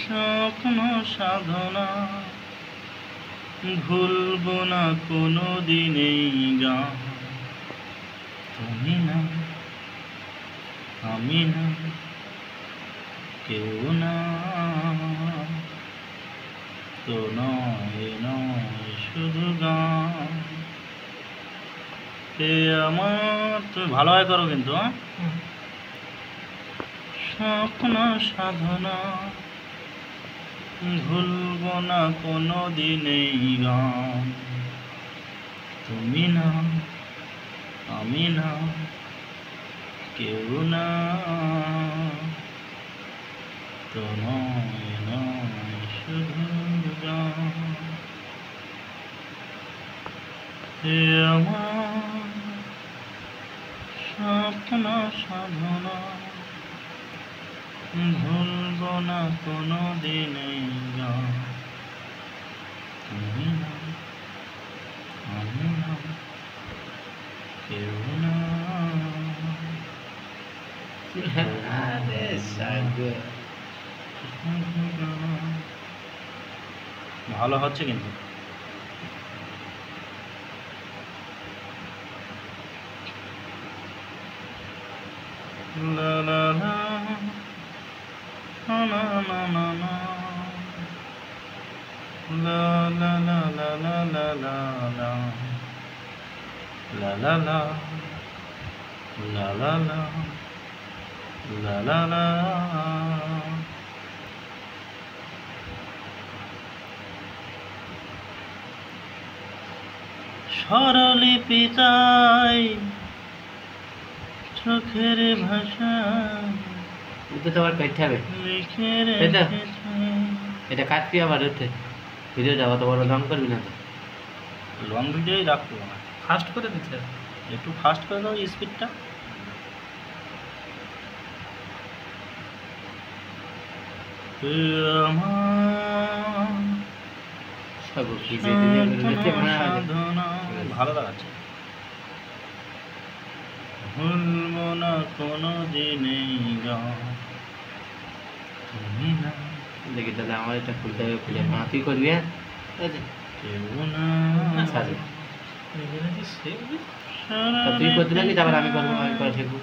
স্বপ্ন সাধনা ভুলবো না কোনো দিনেই গান। তুমি না, আমি না, কেউ না, তো নয় নয় শুধু গান। এ আমার, তুমি ভালোভাবে করো কিন্তু। স্বপ্ন সাধনা ভুলবো না কোনো দিনেই গান। তুমি না, আমি না, কেউ না, তো নয় নয় শুধু গান। এ আমার স্বপ্ন সাধনা ভুলবো না কোনো দিনেই গান। তুমি না, আমি না, কেউ না। ভালো হচ্ছে কিন্তু। লা লা লা, না না না না না, লা লা লা লা লা লা লা লা, লা লা লা, লা লা লা, লা লা লা। স্বরলিপি চাই চোখের ভাষা এটা তো আবার কাটতে হবে, লিখে রেখেছে। এটা কাটবি আবার ওতে ভিডিওটা অত বড় লং করবি না তো। লং ভিডিওই রাখবো না, ফাস্ট করে দিতে একটু ফাস্ট করে দাও স্পিডটা। ভালো লাগাচ্ছে। ভুলবো না কোনো দিনেই গান। তুমি না, দেখি তাহলে আমার এটা খুলতে হবে, খুলে মা তুই করবি। হ্যাঁ কেউ না, তুই করতে থাকি, তারপর আমি করবো, আমি করে শিখবো।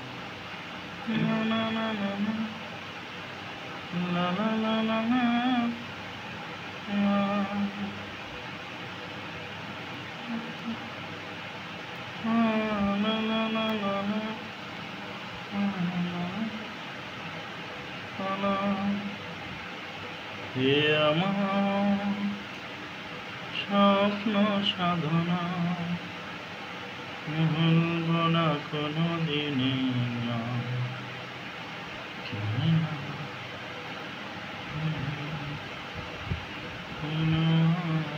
হে আমার স্বপ্ন সাধনা ভুলব না কোনো দিনে।